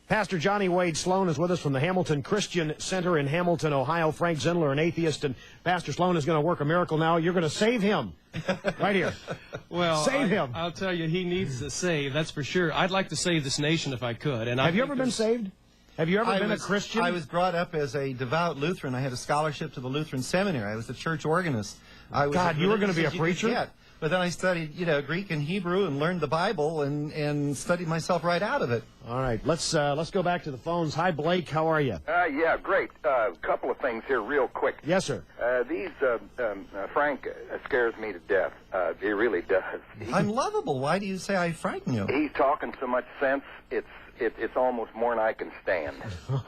Pastor Johnny Wade Sloan is with us from the Hamilton Christian Center in Hamilton, Ohio. Frank Zindler, an atheist, and Pastor Sloan is going to work a miracle now. You're going to save him right here. Well, save him. I'll tell you, he needs to save, that's for sure. I'd like to save this nation if I could. And have you ever been saved? Have you ever been a Christian? I was brought up as a devout Lutheran. I had a scholarship to the Lutheran seminary. I was a church organist. God, you were going to be a preacher? But then I studied, Greek and Hebrew and learned the Bible and studied myself right out of it. All right, let's go back to the phones. Hi, Blake. How are you? Yeah, great. A couple of things here real quick. Yes, sir. Frank scares me to death. He really does. I'm lovable. Why do you say I frighten you? He's talking so much sense, it's almost more than I can stand.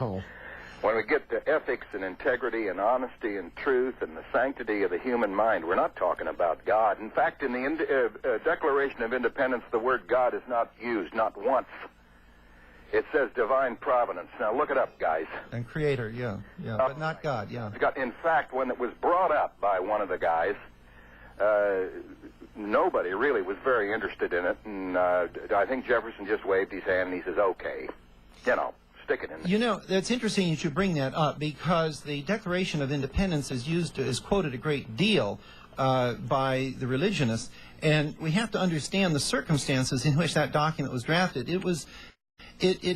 Oh. When we get to ethics and integrity and honesty and truth and the sanctity of the human mind, we're not talking about God. In fact, in the Declaration of Independence, the word God is not used, not once. It says divine providence. Now, look it up, guys. And creator, yeah, but not God, yeah. In fact, when it was brought up by one of the guys, nobody really was very interested in it, and I think Jefferson just waved his hand and he says, okay, stick it in. It's interesting you should bring that up because the Declaration of Independence is quoted a great deal by the religionists, and we have to understand the circumstances in which that document was drafted. It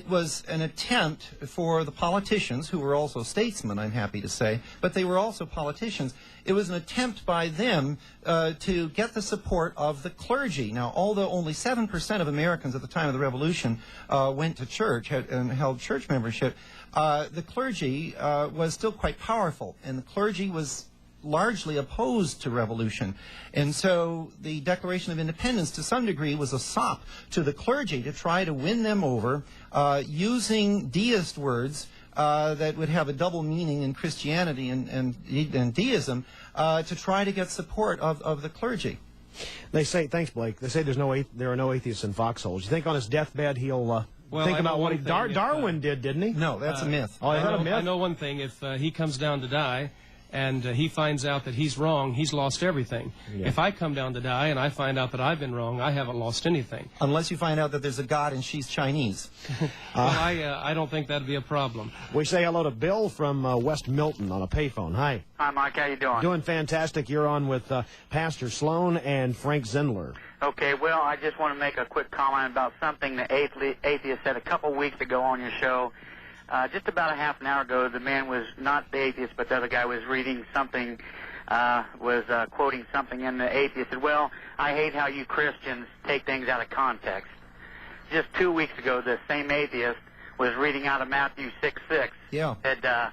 was an attempt for the politicians, who were also statesmen, I'm happy to say, but they were also politicians. It was an attempt by them to get the support of the clergy. Now, although only 7% of Americans at the time of the Revolution went to church and held church membership, the clergy was still quite powerful, and the clergy was largely opposed to revolution. And so the Declaration of Independence, to some degree, was a sop to the clergy to try to win them over using deist words that would have a double meaning in Christianity and deism to try to get support of the clergy. They say, thanks, Blake, they say there are no atheists in foxholes. You think on his deathbed he'll think about what Darwin did, didn't he? No, that's a myth. Oh, is that a myth? I know one thing. If he comes down to die, and he finds out that he's wrong, he's lost everything. Yeah. If I come down to die and I find out that I've been wrong, I haven't lost anything. Unless you find out that there's a God and she's Chinese. Well, I don't think that'd be a problem. We say hello to Bill from West Milton on a payphone. Hi. Hi, Mike. How you doing? Doing fantastic. You're on with Pastor Sloan and Frank Zindler. Okay, well, I just want to make a quick comment about something the atheist said a couple weeks ago on your show. Just about a half an hour ago, the man was not the atheist, but the other guy was reading something, quoting something, and the atheist said, well, I hate how you Christians take things out of context. Just 2 weeks ago, the same atheist was reading out of Matthew 6:6. Yeah. Said,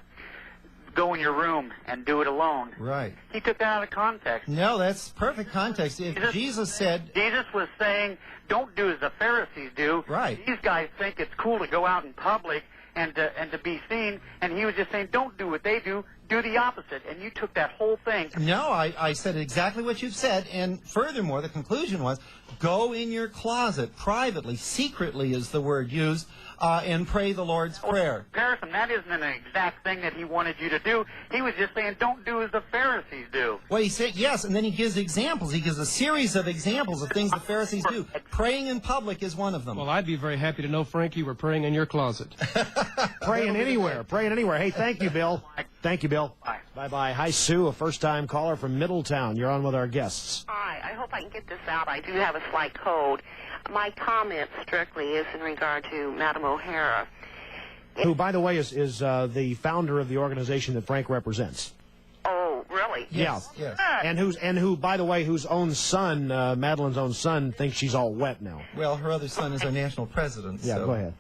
go in your room and do it alone. Right. He took that out of context. No, that's perfect context. If Jesus said... Jesus was saying, don't do as the Pharisees do. Right. These guys think it's cool to go out in public and to be seen, and he was just saying, don't do what they do, do the opposite. And you took that whole thing. No, I said exactly what you've said, and furthermore, the conclusion was, go in your closet, privately, secretly is the word used, and pray the Lord's Prayer. Comparison, that isn't an exact thing that he wanted you to do. He was just saying, don't do as the Pharisees do. Well, he said, yes, and then he gives examples. He gives a series of examples of things the Pharisees do. Praying in public is one of them. Well, I'd be very happy to know, Frank, you were praying in your closet. Praying anywhere. Praying anywhere. Hey, thank you, Bill. Thank you, Bill. Bye. Bye-bye. Hi, Sue, a first-time caller from Middletown. You're on with our guests. Hi. I hope I can get this out. I do have a slight cold. My comment strictly is in regard to Madam O'Hara. Who, by the way, is the founder of the organization that Frank represents. Oh, really? Yes. Yes. And who, by the way, whose own son, Madeline's own son, thinks she's all wet now. Well, her other son is our national president. Yeah, so. go ahead.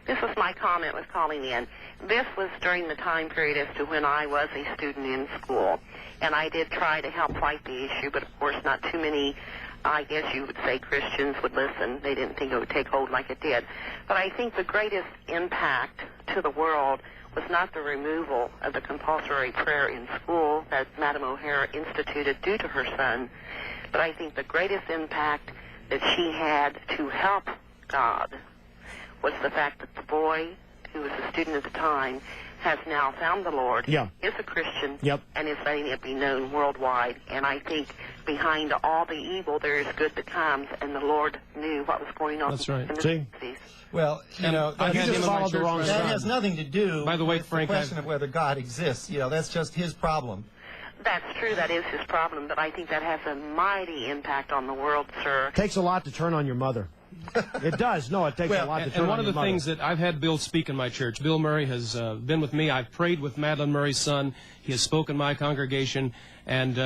This was my comment with calling in. This was during the time period as to when I was a student in school. And I did try to help fight the issue, but of course not too many, I guess you would say, Christians would listen. They didn't think it would take hold like it did. But I think the greatest impact to the world was not the removal of the compulsory prayer in school that Madam O'Hara instituted due to her son, but I think the greatest impact that she had to help God was the fact that the boy, who was a student at the time, has now found the Lord, is a Christian, and is letting it be known worldwide. And I think behind all the evil, there is good that comes, and the Lord knew what was going on. That's right. In the See? 60s. Well, you know, I've had just him in my followed the church wrong for- that has nothing to do By the way, with Frank, the question I've- of whether God exists. You know, that's just his problem. That's true. That is his problem. But I think that has a mighty impact on the world, sir. Takes a lot to turn on your mother. It does. No, it takes a lot to turn And one on of your the mother. things that I've had Bill speak in my church, Bill Murray has been with me. I've prayed with Madeline Murray's son. He has spoken in my congregation. And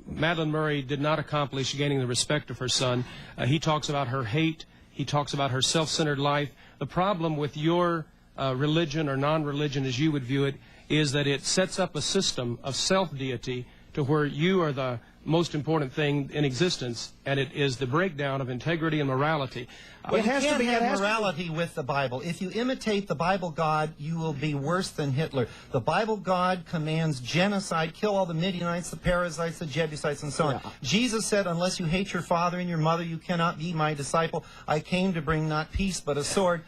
Madeline Murray did not accomplish gaining the respect of her son. He talks about her hate. He talks about her self-centered life. The problem with your religion or non-religion, as you would view it, is that it sets up a system of self-deity to where you are the most important thing in existence, and it is the breakdown of integrity and morality. Well, It has you to can't be- it have has to be- morality with the Bible. If you imitate the Bible God, you will be worse than Hitler. The Bible God commands genocide, kill all the Midianites, the Perizzites, the Jebusites, and so on. Yeah. Jesus said, unless you hate your father and your mother, you cannot be my disciple. I came to bring not peace, but a sword.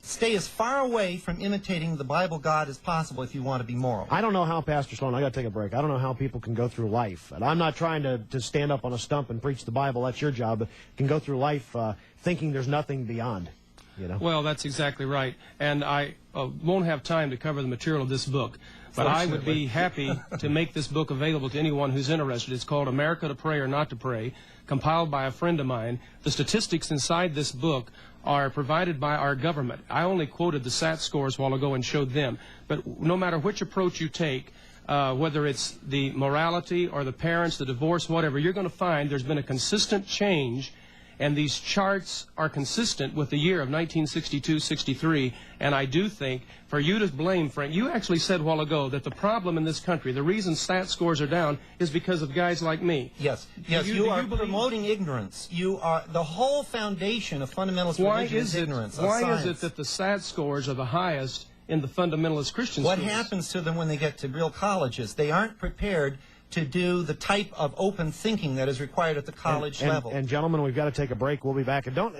Stay as far away from imitating the Bible God as possible if you want to be moral. I don't know how, Pastor Sloan, I got to take a break. I don't know how people can go through life. And I'm not trying to stand up on a stump and preach the Bible. That's your job. But can go through life thinking there's nothing beyond, you know. Well, that's exactly right. And I won't have time to cover the material of this book. But I would be happy to make this book available to anyone who's interested. It's called America to Pray or Not to Pray, compiled by a friend of mine. The statistics inside this book are provided by our government. I only quoted the SAT scores a while ago and showed them. But no matter which approach you take, whether it's the morality or the parents, the divorce, whatever, you're going to find there's been a consistent change. And these charts are consistent with the year of 1962-63. And I do think, for you to blame, Frank, you actually said a while ago that the problem in this country, the reason stat scores are down, is because of guys like me. Yes, Do you are believe- promoting ignorance. You are the whole foundation of fundamentalist Why religion is is it? ignorance. Why is science. it that the stat scores are the highest in the fundamentalist Christian What schools? happens to them when they get to real colleges? They aren't prepared to do the type of open thinking that is required at the college level. And gentlemen, we've got to take a break. We'll be back. And don't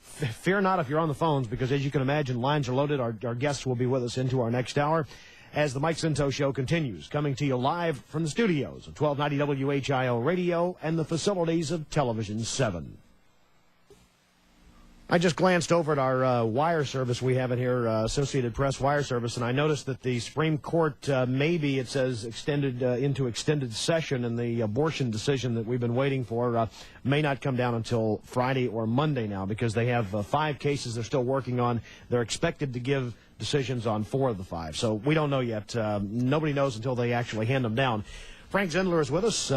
fear not if you're on the phones, because as you can imagine, lines are loaded. Our guests will be with us into our next hour as the Mike Scinto Show continues, coming to you live from the studios of 1290 WHIO Radio and the facilities of Television 7. I just glanced over at our wire service we have in here, Associated Press wire service, and I noticed that the Supreme Court maybe, it says, extended into extended session, and the abortion decision that we've been waiting for may not come down until Friday or Monday now, because they have 5 cases they're still working on. They're expected to give decisions on 4 of the 5, so we don't know yet. Nobody knows until they actually hand them down. Frank Zindler is with us.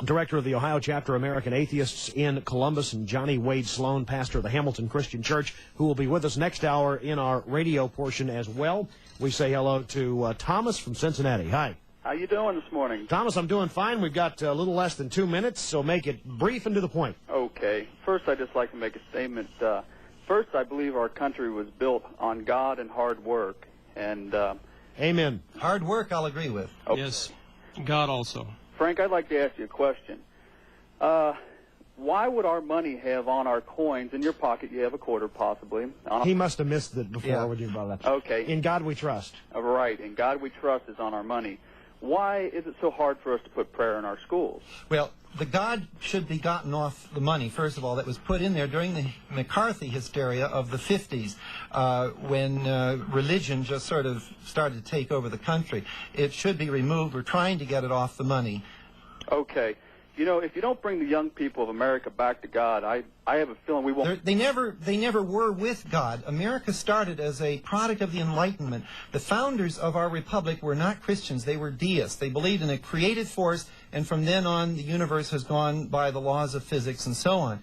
Director of the Ohio Chapter American Atheists in Columbus, and Johnny Wade Sloan, pastor of the Hamilton Christian Church, who will be with us next hour in our radio portion as well. We say hello to Thomas from Cincinnati. Hi. How you doing this morning? Thomas, I'm doing fine. We've got a little less than 2 minutes, so make it brief and to the point. Okay. First, I'd just like to make a statement. First, I believe our country was built on God and hard work. And Amen. Hard work, I'll agree with. Okay. Yes, God also. Frank, I'd like to ask you a question. Why would our money have on our coins, in your pocket you have a quarter possibly. He must have missed it before Yeah. when you brought that. Okay. In God we trust. Right, in God we trust is on our money. Why is it so hard for us to put prayer in our schools? Well, the God should be gotten off the money, first of all, that was put in there during the McCarthy hysteria of the 50s, when religion just sort of started to take over the country. It should be removed. We're trying to get it off the money. Okay. You know, if you don't bring the young people of America back to God, I have a feeling we won't. They never were with God. America started as a product of the Enlightenment. The founders of our republic were not Christians. They were deists. They believed in a creative force, and from then on, the universe has gone by the laws of physics and so on.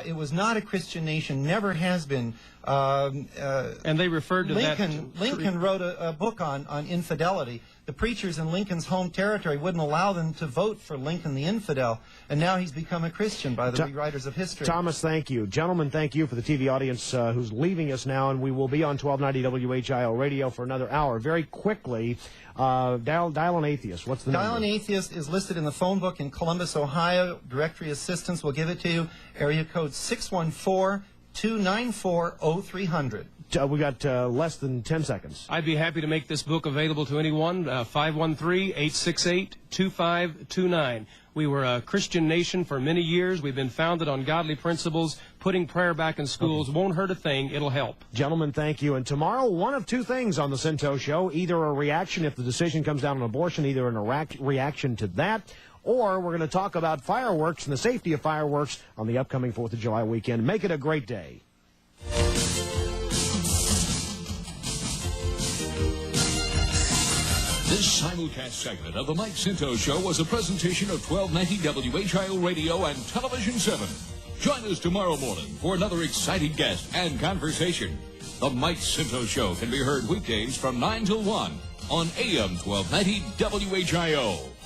It was not a Christian nation, never has been. And they referred to Lincoln wrote a book on infidelity. The preachers in Lincoln's home territory wouldn't allow them to vote for Lincoln the infidel, and now he's become a Christian by the rewriters of history. Thomas, thank you. Gentlemen, thank you for the TV audience who's leaving us now, and we will be on 1290 WHIO Radio for another hour. Very quickly, dial an atheist. What's the number? Dial an Atheist is listed in the phone book in Columbus, Ohio. Directory assistance will give it to you. Area code 614-294-0300. We got less than 10 seconds. I'd be happy to make this book available to anyone. 513-868-2529. We were a Christian nation for many years. We've been founded on godly principles. Putting prayer back in schools won't hurt a thing. It'll help. Gentlemen, thank you. And tomorrow, one of two things on the Scinto Show. Either a reaction, if the decision comes down on abortion, either a reaction to that, or we're going to talk about fireworks and the safety of fireworks on the upcoming 4th of July weekend. Make it a great day. This simulcast segment of the Mike Scinto Show was a presentation of 1290 WHIO Radio and Television 7. Join us tomorrow morning for another exciting guest and conversation. The Mike Scinto Show can be heard weekdays from 9 till 1 on AM 1290 WHIO.